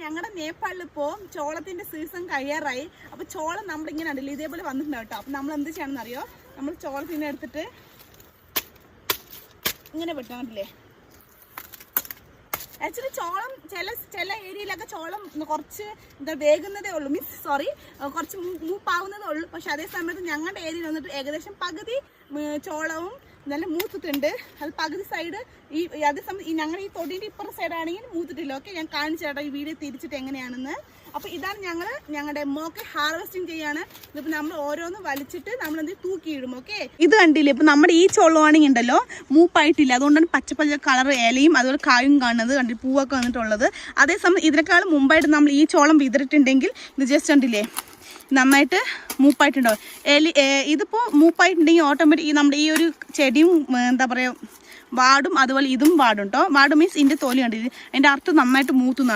ഞങ്ങളുടെ നേപ്പാളിൽ ഇപ്പോൾ ചോളത്തിന്റെ സീസൺ കഴിയാറായി. അപ്പോൾ ചോളം നമ്മളിങ്ങനെ ഉണ്ടല്ലോ ഇതേപോലെ വന്നിട്ടുണ്ടാവും കേട്ടോ. അപ്പോൾ നമ്മൾ എന്ത് ചെയ്യണമെന്ന് അറിയോ? നമ്മൾ ചോളത്തിനെ എടുത്തിട്ട് ഇങ്ങനെ വെട്ടാണ്ടില്ലേ. ആക്ച്വലി ചോളം ചില ഏരിയയിലൊക്കെ ചോളം കുറച്ച് എന്താ വേകുന്നതേ ഉള്ളൂ, കുറച്ച് മൂപ്പാവുന്നതേ ഉള്ളൂ. പക്ഷെ അതേ സമയത്ത് ഞങ്ങളുടെ ഏരിയയിൽ വന്നിട്ട് ഏകദേശം പകുതി ചോളവും നല്ല മൂത്തിട്ടുണ്ട്. അത് പകുതി സൈഡ് അതേസമയം ഞങ്ങൾ ഈ തൊടിയുടെ ഇപ്പുറം സൈഡാണെങ്കിൽ മൂത്തിട്ടില്ല. ഓക്കെ, ഞാൻ കാണിച്ചു തരാം ഈ വീഡിയോ തിരിച്ചിട്ട് എങ്ങനെയാണെന്ന്. അപ്പോൾ ഇതാണ് ഞങ്ങളുടെ മോക്ക് ഹാർവെസ്റ്റിംഗ് ചെയ്യാണ്. ഇതിപ്പോൾ നമ്മൾ ഓരോന്ന് വലിച്ചിട്ട് നമ്മളെന്ത് തൂക്കിയിടും. ഓക്കെ, ഇത് കണ്ടില്ലേ, ഇപ്പം നമ്മുടെ ഈ ചോളമാണെങ്കിൽ ഉണ്ടല്ലോ മൂപ്പായിട്ടില്ല. അതുകൊണ്ടാണ് പച്ച കളർ ഇലയും അതുപോലെ കായും കാണുന്നത്. കണ്ടിട്ട് പൂവൊക്കെ വന്നിട്ടുള്ളത്. അതേസമയം ഇതിനേക്കാളും മുമ്പായിട്ട് നമ്മൾ ഈ ചോളം വിതറിട്ടുണ്ടെങ്കിൽ ഇത് ജസ്റ്റ് കണ്ടില്ലേ നന്നായിട്ട് മൂപ്പായിട്ടുണ്ടാവും. ഇതിപ്പോൾ മൂപ്പായിട്ടുണ്ടെങ്കിൽ ഓട്ടോമാറ്റിക് നമ്മുടെ ഈ ഒരു ചെടിയും എന്താ പറയുക വാടും. അതുപോലെ ഇതും വാടും കേട്ടോ. വാടും മീൻസ് ഇതിൻ്റെ തോലി കണ്ടില്ലേ, അതിൻ്റെ അർത്ഥം നന്നായിട്ട് മൂത്തുന്നതാണ്.